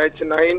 H9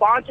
5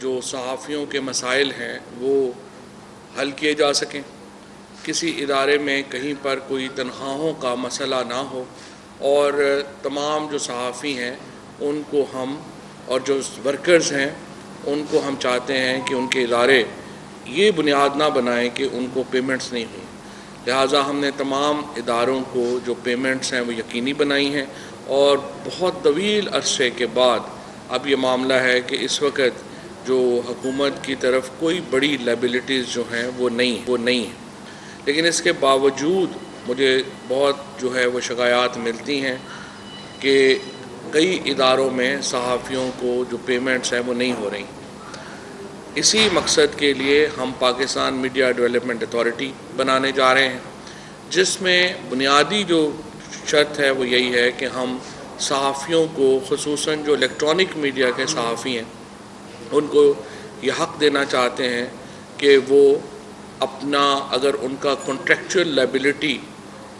جو صحافیوں کے مسائل ہیں وہ حل کیے جا سکیں، کسی ادارے میں کہیں پر کوئی تنخواہوں کا مسئلہ نہ ہو، اور تمام جو صحافی ہیں ان کو ہم اور جو ورکرز ہیں ان کو ہم چاہتے ہیں کہ ان کے ادارے یہ بنیاد نہ بنائیں کہ ان کو پیمنٹس نہیں ہوئی، لہٰذا ہم نے تمام اداروں کو جو پیمنٹس ہیں وہ یقینی بنائی ہیں، اور بہت طویل عرصے کے بعد اب یہ معاملہ ہے کہ اس وقت جو حکومت کی طرف کوئی بڑی لائبلٹیز جو ہیں وہ نہیں ہیں، لیکن اس کے باوجود مجھے بہت جو ہے وہ شکایات ملتی ہیں کہ کئی اداروں میں صحافیوں کو جو پیمنٹس ہیں وہ نہیں ہو رہی۔ اسی مقصد کے لیے ہم پاکستان میڈیا ڈیولپمنٹ اتھارٹی بنانے جا رہے ہیں، جس میں بنیادی جو شرط ہے وہ یہی ہے کہ ہم صحافیوں کو، خصوصاً جو الیکٹرانک میڈیا کے صحافی ہیں، ان کو یہ حق دینا چاہتے ہیں کہ وہ اپنا، اگر ان کا کانٹریکچوئل لائبلٹی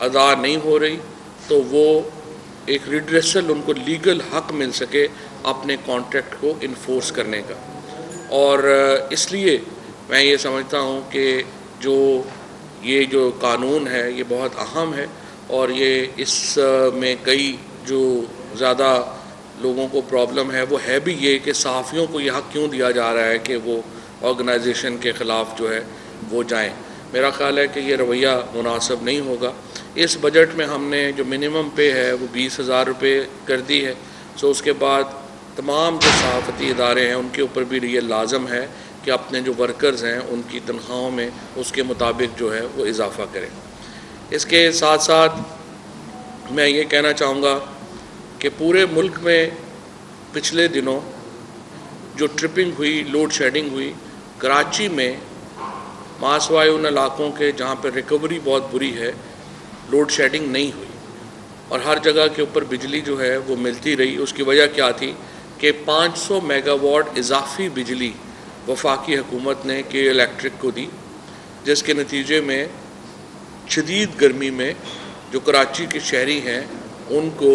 ادا نہیں ہو رہی تو وہ ایک ریڈریسل، ان کو لیگل حق مل سکے اپنے کانٹریکٹ کو انفورس کرنے کا۔ اور اس لیے میں یہ سمجھتا ہوں کہ یہ جو قانون ہے یہ بہت اہم ہے، اور یہ اس میں کئی جو زیادہ لوگوں کو پرابلم ہے وہ ہے بھی یہ کہ صحافیوں کو یہ حق کیوں دیا جا رہا ہے کہ وہ آرگنائزیشن کے خلاف جو ہے وہ جائیں۔ میرا خیال ہے کہ یہ رویہ مناسب نہیں ہوگا۔ اس بجٹ میں ہم نے جو منیمم پے ہے وہ 20,000 روپے کر دی ہے، اس کے بعد تمام جو صحافتی ادارے ہیں ان کے اوپر بھی یہ لازم ہے کہ اپنے جو ورکرز ہیں ان کی تنخواہوں میں اس کے مطابق جو ہے وہ اضافہ کریں۔ اس کے ساتھ ساتھ میں یہ کہنا چاہوں گا کہ پورے ملک میں پچھلے دنوں جو ٹرپنگ ہوئی، لوڈ شیڈنگ ہوئی، کراچی میں ماسوائے ان علاقوں کے جہاں پہ ریکوری بہت بری ہے، لوڈ شیڈنگ نہیں ہوئی، اور ہر جگہ کے اوپر بجلی جو ہے وہ ملتی رہی۔ اس کی وجہ کیا تھی کہ 500 میگا واٹ اضافی بجلی وفاقی حکومت نے کے الیکٹرک کو دی، جس کے نتیجے میں شدید گرمی میں جو کراچی کے شہری ہیں ان کو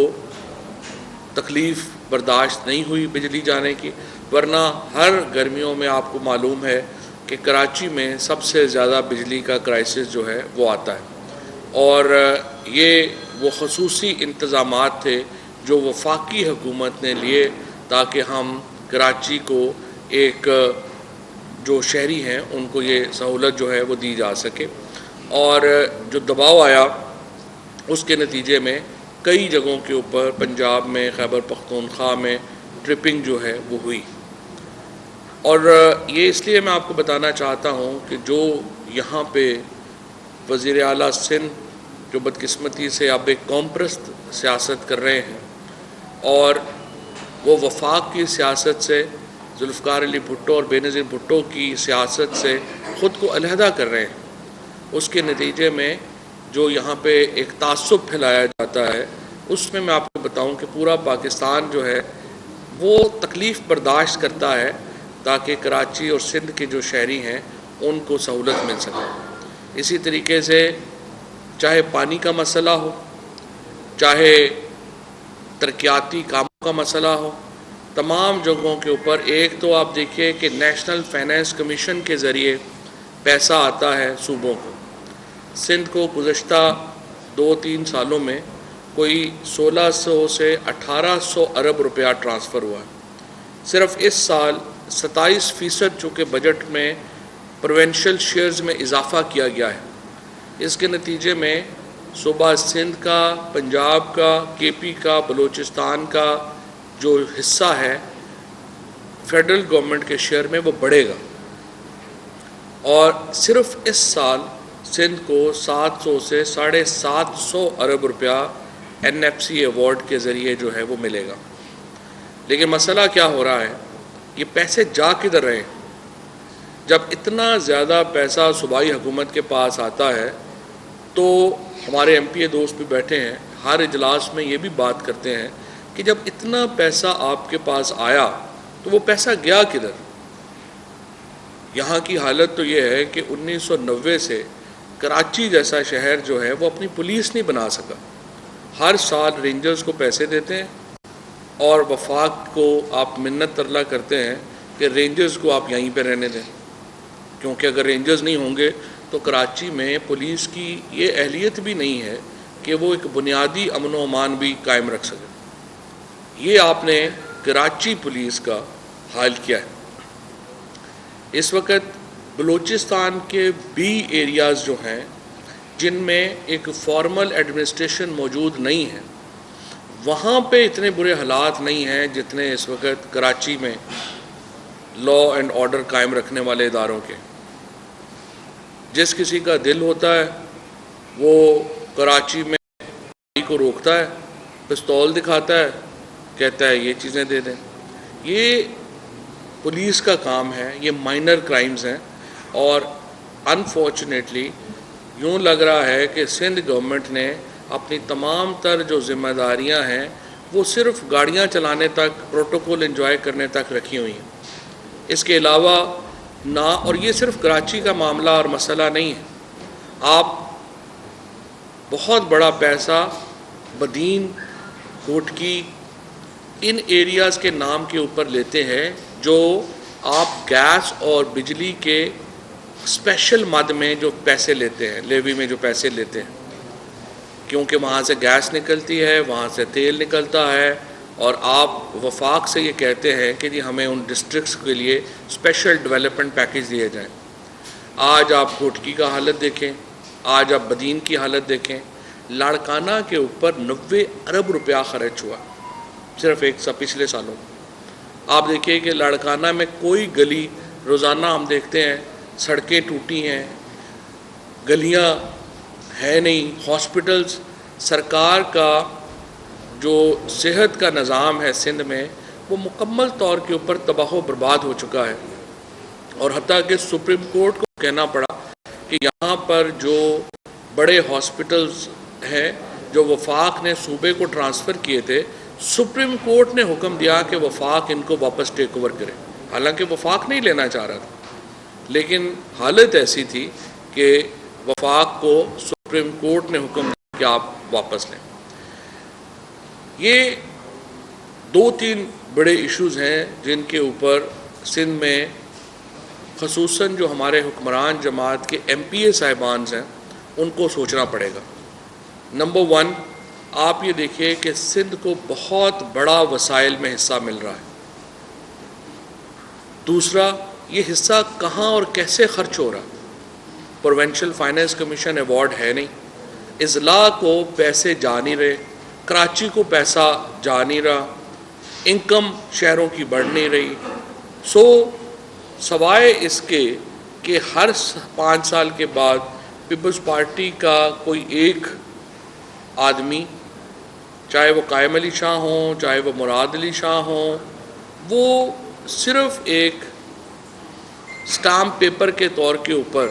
تکلیف برداشت نہیں ہوئی بجلی جانے کی، ورنہ ہر گرمیوں میں آپ کو معلوم ہے کہ کراچی میں سب سے زیادہ بجلی کا کرائسس جو ہے وہ آتا ہے، اور یہ وہ خصوصی انتظامات تھے جو وفاقی حکومت نے لیے تاکہ ہم کراچی کو ایک جو شہری ہیں ان کو یہ سہولت جو ہے وہ دی جا سکے۔ اور جو دباؤ آیا اس کے نتیجے میں کئی جگہوں کے اوپر پنجاب میں، خیبر پختونخوا میں ٹرپنگ جو ہے وہ ہوئی، اور یہ اس لیے میں آپ کو بتانا چاہتا ہوں کہ جو یہاں پہ وزیر اعلیٰ سندھ جو بدقسمتی سے اب ایک قوم پرست سیاست کر رہے ہیں، اور وہ وفاق کی سیاست سے، ذوالفقار علی بھٹو اور بے نظیر بھٹو کی سیاست سے خود کو علیحدہ کر رہے ہیں، اس کے نتیجے میں جو یہاں پہ ایک تعصب پھیلایا جاتا ہے، اس میں آپ کو بتاؤں کہ پورا پاکستان جو ہے وہ تکلیف برداشت کرتا ہے تاکہ کراچی اور سندھ کے جو شہری ہیں ان کو سہولت مل سکے۔ اسی طریقے سے چاہے پانی کا مسئلہ ہو، چاہے ترقیاتی کاموں کا مسئلہ ہو، تمام جگہوں کے اوپر ایک تو آپ دیکھیے کہ نیشنل فائنانس کمیشن کے ذریعے پیسہ آتا ہے صوبوں کو۔ سندھ کو گزشتہ 2-3 سالوں میں کوئی 1600 سے 1800 ارب روپیہ ٹرانسفر ہوا ہے۔ صرف اس سال 27% چونکہ بجٹ میں پروونشل شیئرز میں اضافہ کیا گیا ہے، اس کے نتیجے میں صوبہ سندھ کا، پنجاب کا، کے پی کا، بلوچستان کا جو حصہ ہے فیڈرل گورنمنٹ کے شیئر میں وہ بڑھے گا، اور صرف اس سال سندھ کو 700 سے 750 ارب روپیہ این ایف سی ایوارڈ کے ذریعے جو ہے وہ ملے گا۔ لیکن مسئلہ کیا ہو رہا ہے، یہ پیسے جا کدھر رہے ہیں؟ جب اتنا زیادہ پیسہ صوبائی حکومت کے پاس آتا ہے تو ہمارے ایم پی اے دوست بھی بیٹھے ہیں، ہر اجلاس میں یہ بھی بات کرتے ہیں کہ جب اتنا پیسہ آپ کے پاس آیا تو وہ پیسہ گیا کدھر؟ یہاں کی حالت تو یہ ہے کہ 1990 سے کراچی جیسا شہر جو ہے وہ اپنی پولیس نہیں بنا سکا۔ ہر سال رینجرز کو پیسے دیتے ہیں اور وفاق کو آپ منت ترلا کرتے ہیں کہ رینجرز کو آپ یہیں پہ رہنے دیں، کیونکہ اگر رینجرز نہیں ہوں گے تو کراچی میں پولیس کی یہ اہلیت بھی نہیں ہے کہ وہ ایک بنیادی امن و امان بھی قائم رکھ سکے۔ یہ آپ نے کراچی پولیس کا حال کیا ہے۔ اس وقت بلوچستان کے بھی ایریاز جو ہیں جن میں ایک فارمل ایڈمنسٹریشن موجود نہیں ہے، وہاں پہ اتنے برے حالات نہیں ہیں جتنے اس وقت کراچی میں لا اینڈ آرڈر قائم رکھنے والے اداروں کے۔ جس کسی کا دل ہوتا ہے وہ کراچی میں کو روکتا ہے، پستول دکھاتا ہے، کہتا ہے یہ چیزیں دے دیں۔ یہ پولیس کا کام ہے، یہ مائنر کرائمز ہیں، اور انفارچونیٹلی یوں لگ رہا ہے کہ سندھ گورنمنٹ نے اپنی تمام تر جو ذمہ داریاں ہیں وہ صرف گاڑیاں چلانے تک، پروٹوکول انجوائے کرنے تک رکھی ہوئی ہیں۔ اس کے علاوہ نہ، اور یہ صرف کراچی کا معاملہ اور مسئلہ نہیں ہے، آپ بہت بڑا پیسہ بدین، کوٹکی، ان ایریاز کے نام کے اوپر لیتے ہیں جو آپ گیس اور بجلی کے اسپیشل مد میں جو پیسے لیتے ہیں، لیوی میں جو پیسے لیتے ہیں، کیونکہ وہاں سے گیس نکلتی ہے، وہاں سے تیل نکلتا ہے، اور آپ وفاق سے یہ کہتے ہیں کہ جی ہمیں ان ڈسٹرکٹس کے لیے اسپیشل ڈیولپمنٹ پیکیج دیے جائیں۔ آج آپ کوٹکی کا حالت دیکھیں، آج آپ بدین کی حالت دیکھیں۔ لاڑکانہ کے اوپر 90 ارب روپیہ خرچ ہوا صرف پچھلے سالوں۔ آپ دیکھیے کہ لاڑکانہ میں کوئی گلی، روزانہ ہم دیکھتے ہیں سڑکیں ٹوٹی ہیں، گلیاں ہیں نہیں، ہاسپٹلز، سرکار کا جو صحت کا نظام ہے سندھ میں وہ مکمل طور کے اوپر تباہ و برباد ہو چکا ہے، اور حتیٰ کہ سپریم کورٹ کو کہنا پڑا کہ یہاں پر جو بڑے ہاسپٹلز ہیں جو وفاق نے صوبے کو ٹرانسفر کیے تھے، سپریم کورٹ نے حکم دیا کہ وفاق ان کو واپس ٹیک اوور کرے، حالانکہ وفاق نہیں لینا چاہ رہا تھا، لیکن حالت ایسی تھی کہ وفاق کو سپریم کورٹ نے حکم دیا کہ آپ واپس لیں۔ یہ 2-3 بڑے ایشوز ہیں جن کے اوپر سندھ میں خصوصاً جو ہمارے حکمران جماعت کے ایم پی اے صاحبان ہیں ان کو سوچنا پڑے گا۔ نمبر 1، آپ یہ دیکھیے کہ سندھ کو بہت بڑا وسائل میں حصہ مل رہا ہے۔ دوسرا، یہ حصہ کہاں اور کیسے خرچ ہو رہا ہے؟ پروونشل فائنانس کمیشن ایوارڈ ہے نہیں، اضلاع کو پیسے جا نہیں رہے، کراچی کو پیسہ جا نہیں رہا، انکم شہروں کی بڑھ نہیں رہی۔ سوائے اس کے کہ ہر 5 سال کے بعد پیپلز پارٹی کا کوئی ایک آدمی، چاہے وہ قائم علی شاہ ہوں، چاہے وہ مراد علی شاہ ہوں، وہ صرف ایک سٹامپ پیپر کے طور کے اوپر،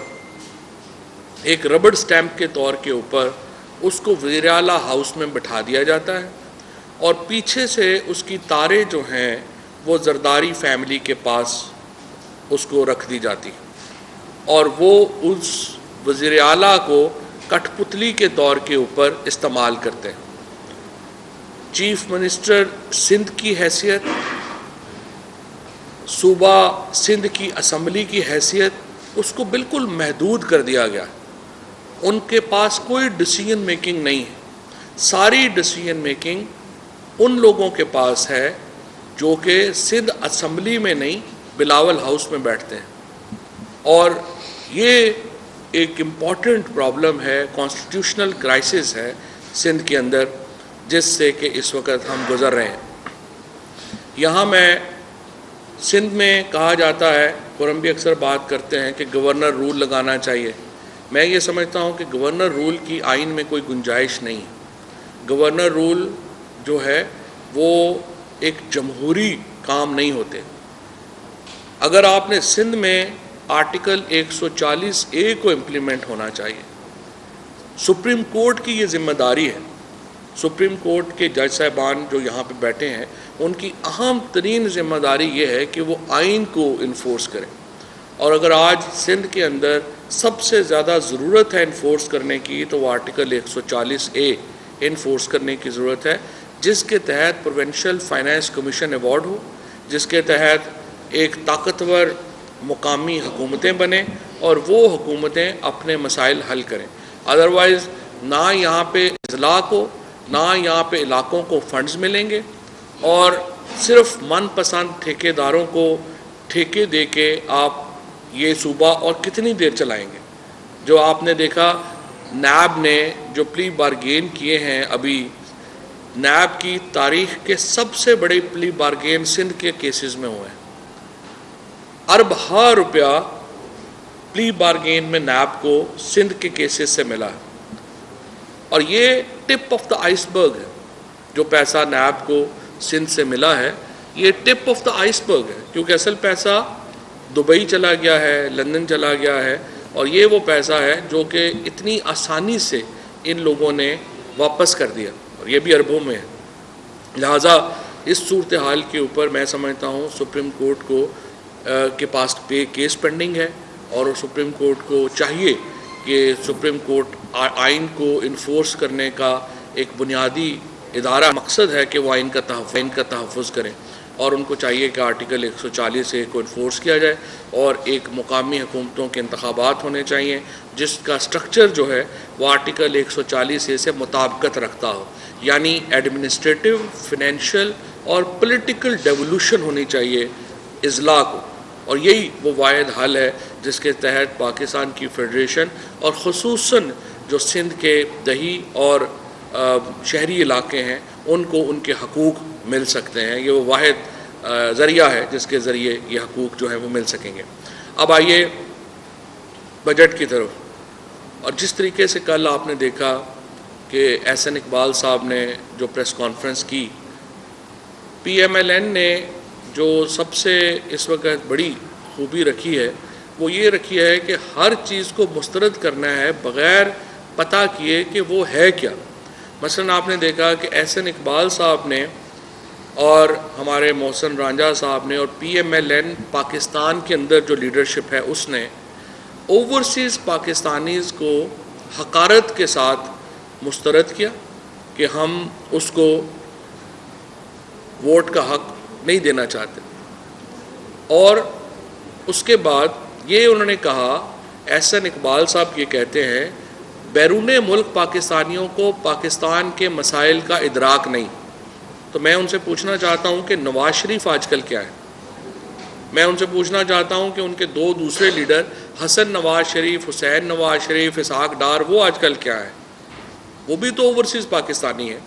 ایک ربڑ سٹیمپ کے طور کے اوپر اس کو وزیر اعلیٰ ہاؤس میں بٹھا دیا جاتا ہے، اور پیچھے سے اس کی تاریں جو ہیں وہ زرداری فیملی کے پاس اس کو رکھ دی جاتی، اور وہ اس وزیر اعلیٰ کو کٹ پتلی کے طور کے اوپر استعمال کرتے ہیں۔ چیف منسٹر سندھ کی حیثیت، صوبہ سندھ کی اسمبلی کی حیثیت، اس کو بالکل محدود کر دیا گیا۔ ان کے پاس کوئی ڈیسیژن میکنگ نہیں ہے، ساری ڈیسیژن میکنگ ان لوگوں کے پاس ہے جو کہ سندھ اسمبلی میں نہیں بلاول ہاؤس میں بیٹھتے ہیں، اور یہ ایک امپورٹنٹ پرابلم ہے، کانسٹیٹیوشنل کرائسس ہے سندھ کے اندر، جس سے کہ اس وقت ہم گزر رہے ہیں۔ یہاں میں سندھ میں کہا جاتا ہے، قرم بھی اکثر بات کرتے ہیں کہ گورنر رول لگانا چاہیے۔ میں یہ سمجھتا ہوں کہ گورنر رول کی آئین میں کوئی گنجائش نہیں ہے۔ گورنر رول جو ہے وہ ایک جمہوری کام نہیں ہوتے۔ اگر آپ نے سندھ میں آرٹیکل 140A کو امپلیمنٹ ہونا چاہیے، سپریم کورٹ کی یہ ذمہ داری ہے۔ سپریم کورٹ کے جج صاحبان جو یہاں پہ بیٹھے ہیں، ان کی اہم ترین ذمہ داری یہ ہے کہ وہ آئین کو انفورس کریں، اور اگر آج سندھ کے اندر سب سے زیادہ ضرورت ہے انفورس کرنے کی تو وہ آرٹیکل 140A انفورس کرنے کی ضرورت ہے، جس کے تحت پروونشل فائنانس کمیشن ایوارڈ ہو، جس کے تحت ایک طاقتور مقامی حکومتیں بنیں اور وہ حکومتیں اپنے مسائل حل کریں. ادروائز نہ یہاں پہ اضلاع کو نہ یہاں پہ علاقوں کو فنڈز ملیں گے اور صرف من پسند ٹھیکیداروں کو ٹھیکے دے کے آپ یہ صوبہ اور کتنی دیر چلائیں گے. جو آپ نے دیکھا نیب نے جو پلی بارگین کیے ہیں، ابھی نیب کی تاریخ کے سب سے بڑے پلی بارگین سندھ کے کیسز میں ہوئے ہیں. اربہ روپیہ پلی بارگین میں نیب کو سندھ کے کیسز سے ملا ہے، اور یہ ٹپ آف دا آئس برگ ہے. جو پیسہ نیب کو سندھ سے ملا ہے یہ ٹپ آف دا آئس برگ ہے، کیونکہ اصل پیسہ دبئی چلا گیا ہے، لندن چلا گیا ہے، اور یہ وہ پیسہ ہے جو کہ اتنی آسانی سے ان لوگوں نے واپس کر دیا، اور یہ بھی اربوں میں ہے. لہٰذا اس صورتحال کے اوپر میں سمجھتا ہوں سپریم کورٹ کو کے پاس کیس پینڈنگ ہے، اور سپریم کورٹ کو چاہیے کہ سپریم کورٹ آئین کو انفورس کرنے کا ایک بنیادی ادارہ مقصد ہے کہ وہ آئین کا تحفظ کریں، اور ان کو چاہیے کہ آرٹیکل 140 کو انفورس کیا جائے، اور ایک مقامی حکومتوں کے انتخابات ہونے چاہیے جس کا سٹرکچر جو ہے وہ آرٹیکل 140 سے مطابقت رکھتا ہو. یعنی ایڈمنسٹریٹو، فنینشیل اور پولیٹیکل ڈیولوشن ہونی چاہیے اضلاع کو، اور یہی وہ واحد حل ہے جس کے تحت پاکستان کی فیڈریشن اور خصوصاً جو سندھ کے دیہی اور شہری علاقے ہیں ان کو ان کے حقوق مل سکتے ہیں. یہ وہ واحد ذریعہ ہے جس کے ذریعے یہ حقوق جو ہیں وہ مل سکیں گے. اب آئیے بجٹ کی طرف. اور جس طریقے سے کل آپ نے دیکھا کہ احسن اقبال صاحب نے جو پریس کانفرنس کی، پی ایم ایل این نے جو سب سے اس وقت بڑی خوبی رکھی ہے وہ یہ رکھی ہے کہ ہر چیز کو مسترد کرنا ہے بغیر پتہ کیے کہ وہ ہے کیا. مثلا آپ نے دیکھا کہ احسن اقبال صاحب نے اور ہمارے محسن رانجھا صاحب نے اور P M L N Pakistan کے اندر جو لیڈرشپ ہے اس نے اوورسیز پاکستانیز کو حقارت کے ساتھ مسترد کیا کہ ہم اس کو ووٹ کا حق نہیں دینا چاہتے. اور اس کے بعد یہ انہوں نے کہا، احسن اقبال صاحب یہ کہتے ہیں بیرون ملک پاکستانیوں کو پاکستان کے مسائل کا ادراک نہیں. تو میں ان سے پوچھنا چاہتا ہوں کہ نواز شریف آج کل کیا ہے؟ میں ان سے پوچھنا چاہتا ہوں کہ ان کے دو دوسرے لیڈر حسن نواز شریف، حسین نواز شریف، اسحاق ڈار، وہ آج کل کیا ہے؟ وہ بھی تو اوورسیز پاکستانی ہیں.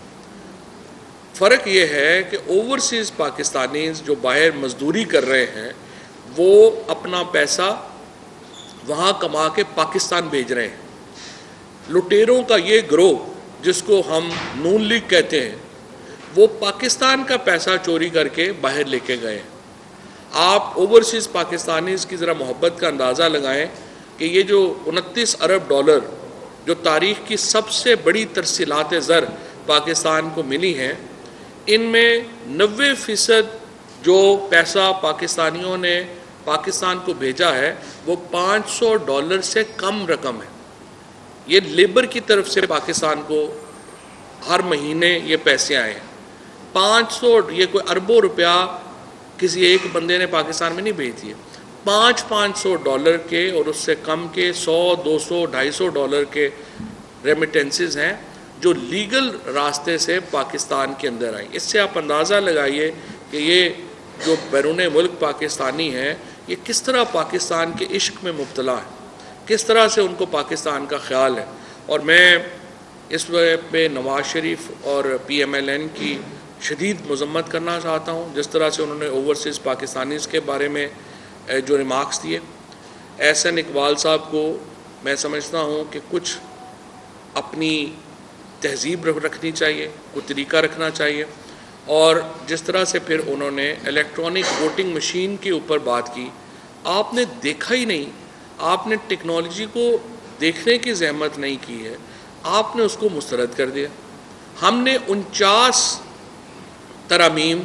فرق یہ ہے کہ اوورسیز پاکستانیز جو باہر مزدوری کر رہے ہیں وہ اپنا پیسہ وہاں کما کے پاکستان بھیج رہے ہیں. لٹیروں کا یہ گروہ جس کو ہم نون لیگ کہتے ہیں وہ پاکستان کا پیسہ چوری کر کے باہر لے کے گئے. آپ اوورسیز پاکستانیز کی ذرا محبت کا اندازہ لگائیں کہ یہ جو 29 ارب ڈالر جو تاریخ کی سب سے بڑی ترسیلات زر پاکستان کو ملی ہیں، ان میں 90% جو پیسہ پاکستانیوں نے پاکستان کو بھیجا ہے وہ $500 سے کم رقم ہے. یہ لیبر کی طرف سے پاکستان کو ہر مہینے یہ پیسے آئے ہیں. 500، یہ کوئی اربوں روپیہ کسی ایک بندے نے پاکستان میں نہیں بھیج دیے. $500 کے اور اس سے کم کے $100، $200، $250 کے ریمیٹنسز ہیں جو لیگل راستے سے پاکستان کے اندر آئیں. اس سے آپ اندازہ لگائیے کہ یہ جو بیرون ملک پاکستانی ہیں یہ کس طرح پاکستان کے عشق میں مبتلا ہے، کس طرح سے ان کو پاکستان کا خیال ہے. اور میں اس پہ نواز شریف اور پی ایم ایل این کی شدید مذمت کرنا چاہتا ہوں جس طرح سے انہوں نے اوورسیز پاکستانیز کے بارے میں جو ریمارکس دیے. احسن اقبال صاحب کو میں سمجھتا ہوں کہ کچھ اپنی تہذیب رکھنی چاہیے، کوئی طریقہ رکھنا چاہیے. اور جس طرح سے پھر انہوں نے الیکٹرانک ووٹنگ مشین کے اوپر بات کی، آپ نے دیکھا ہی نہیں، آپ نے ٹیکنالوجی کو دیکھنے کی زحمت نہیں کی ہے، آپ نے اس کو مسترد کر دیا. ہم نے 49 ترامیم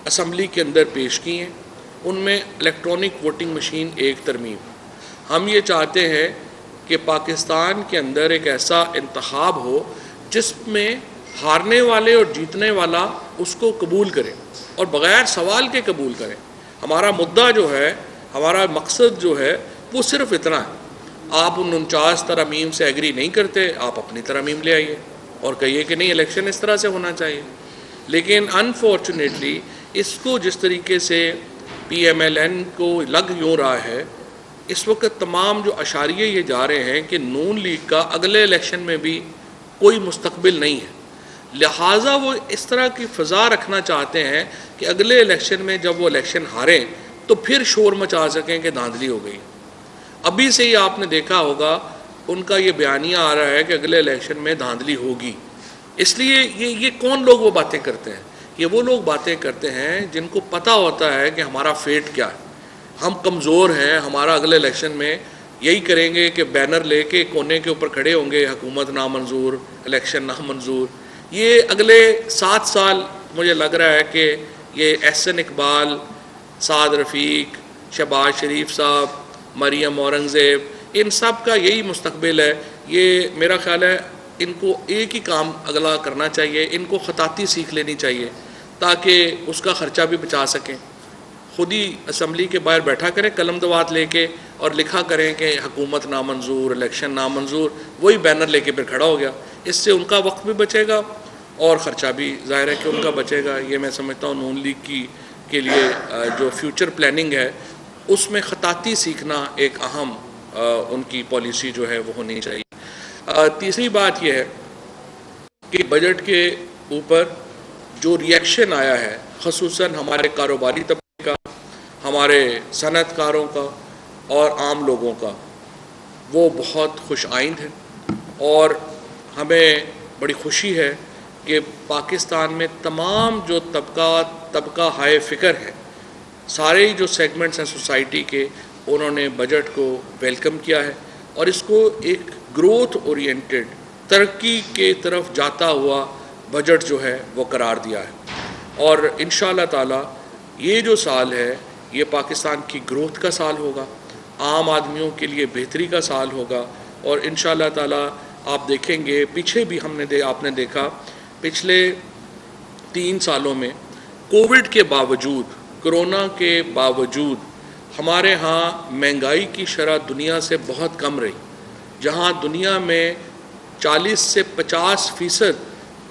اسمبلی کے اندر پیش کی ہیں، ان میں الیکٹرانک ووٹنگ مشین ایک ترمیم. ہم یہ چاہتے ہیں کہ پاکستان کے اندر ایک ایسا انتخاب ہو جس میں ہارنے والے اور جیتنے والا اس کو قبول کرے اور بغیر سوال کے قبول کرے. ہمارا مدعا جو ہے, ہمارا مقصد جو ہے وہ صرف اتنا ہے. آپ ان 49 ترامیم سے ایگری نہیں کرتے, آپ اپنی ترامیم لے آئیے اور کہیے کہ نہیں الیکشن اس طرح سے ہونا چاہیے. لیکن انفارچونیٹلی اس کو جس طریقے سے پی ایم ایل این کو لگ یوں رہا ہے, اس وقت تمام جو اشاریے یہ جا رہے ہیں کہ نون لیگ کا اگلے الیکشن میں بھی کوئی مستقبل نہیں ہے. لہٰذا وہ اس طرح کی فضا رکھنا چاہتے ہیں کہ اگلے الیکشن میں جب وہ الیکشن ہاریں تو پھر شور مچا سکیں کہ دھاندلی ہو گئی. ابھی سے ہی آپ نے دیکھا ہوگا ان کا یہ بیانیہ آ رہا ہے کہ اگلے الیکشن میں دھاندلی ہوگی. اس لیے یہ کون لوگ وہ باتیں کرتے ہیں؟ یہ وہ لوگ باتیں کرتے ہیں جن کو پتہ ہوتا ہے کہ ہمارا فیٹ کیا ہے, ہم کمزور ہیں, ہمارا اگلے الیکشن میں یہی کریں گے کہ بینر لے کے کونے کے اوپر کھڑے ہوں گے, حکومت نامنظور, الیکشن نامنظور. یہ اگلے 7 سال مجھے لگ رہا ہے کہ یہ احسن اقبال, سعد رفیق, شہباز شریف صاحب, مریم اورنگزیب, ان سب کا یہی مستقبل ہے. یہ میرا خیال ہے ان کو ایک ہی کام اگلا کرنا چاہیے, ان کو خطاطی سیکھ لینی چاہیے تاکہ اس کا خرچہ بھی بچا سکیں. خود ہی اسمبلی کے باہر بیٹھا کریں قلم دوات لے کے اور لکھا کریں کہ حکومت نامنظور, الیکشن نامنظور, وہی بینر لے کے پھر کھڑا ہو گیا. اس سے ان کا وقت بھی بچے گا اور خرچہ بھی ظاہر ہے کہ ان کا بچے گا. یہ میں سمجھتا ہوں نون لیگ کے لیے جو فیوچر پلاننگ ہے اس میں خطاطی سیکھنا ایک اہم ان کی پالیسی جو ہے وہ ہونی چاہیے. تیسری بات یہ ہے کہ بجٹ کے اوپر جو ریئیکشن آیا ہے خصوصاً ہمارے کاروباری طبقے کا, ہمارے صنعت کاروں کا اور عام لوگوں کا, وہ بہت خوش آئند ہے. اور ہمیں بڑی خوشی ہے کہ پاکستان میں تمام جو طبقہ ہائے فکر ہے, سارے جو سیگمنٹس ہیں سوسائٹی کے, انہوں نے بجٹ کو ویلکم کیا ہے اور اس کو ایک گروتھ اورینٹڈ, ترقی کے طرف جاتا ہوا بجٹ جو ہے وہ قرار دیا ہے. اور انشاءاللہ تعالی یہ جو سال ہے یہ پاکستان کی گروتھ کا سال ہوگا, عام آدمیوں کے لیے بہتری کا سال ہوگا. اور انشاءاللہ تعالی آپ دیکھیں گے پیچھے بھی آپ نے دیکھا پچھلے 3 سالوں میں کووڈ کے باوجود, کرونا کے باوجود ہمارے ہاں مہنگائی کی شرح دنیا سے بہت کم رہی. جہاں دنیا میں 40 سے 50%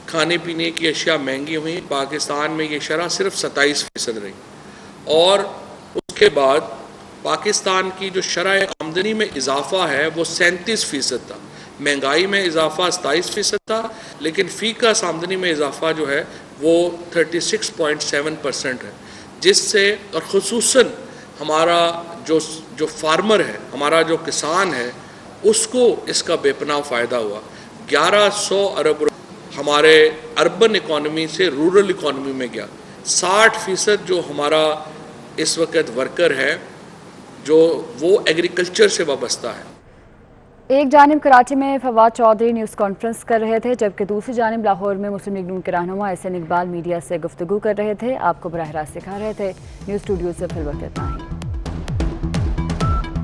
کھانے پینے کی اشیاء مہنگی ہوئیں, پاکستان میں یہ شرح صرف 27% رہی. اور اس کے بعد پاکستان کی جو شرح آمدنی میں اضافہ ہے وہ 37% تھا. مہنگائی میں اضافہ 27% تھا, لیکن فی کس آمدنی میں اضافہ جو ہے وہ 36.7% ہے. جس سے اور خصوصاً ہمارا جو فارمر ہے, ہمارا جو کسان ہے, اس کو اس کا بے پناہ فائدہ ہوا. 1100 ارب ہمارے اربن اکانومی سے رورل اکانومی میں گیا. 60% جو ہمارا اس وقت ورکر ہے جو وہ ایگریکلچر سے وابستہ ہے. ایک جانب کراچی میں فواد چودھری نیوز کانفرنس کر رہے تھے, جبکہ دوسری جانب لاہور میں مسلم لیگ نون کے رہنما احسن اقبال میڈیا سے گفتگو کر رہے تھے. آپ کو براہ راست دکھا رہے تھے. نیوز اسٹوڈیو سے فی الوقت اتنا ہے.